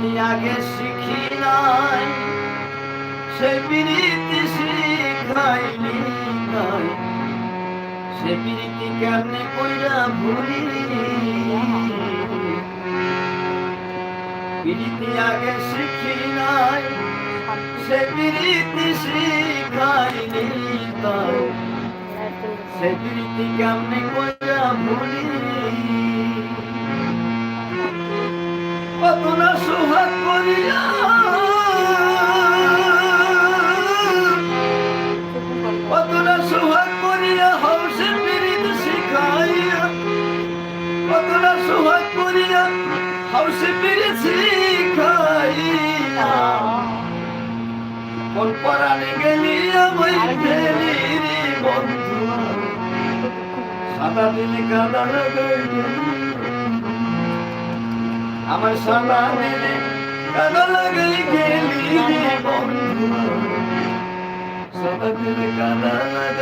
পিরিতি আগে শিখি নাই, সে পিরিতি শিখাইলি নাই, সে পিরিতি কেমনে কইরা ভুলি। পিরিতি আগে শিখি নাই, সে পিরিতি শিখাইলি নাই, সে পিরিতি কেমনে কইরা ভুলি। কত না সোহাগ করিয়া কত না সোহাগ করিয়া হংসের পিরিত শিখাইয়া, কত না সোহাগ করিয়া হংসের পিরিত শিখাইয়া, কোন পরাণে গেলি আমায় ফেলি রে বন্ধু, সাদা দিলে কাদা লাগাইলি আমার, সাদা দিলে কাদা লাগাই গেলি রে বন্ধু, সাদা দিলে কাদা লাগাই।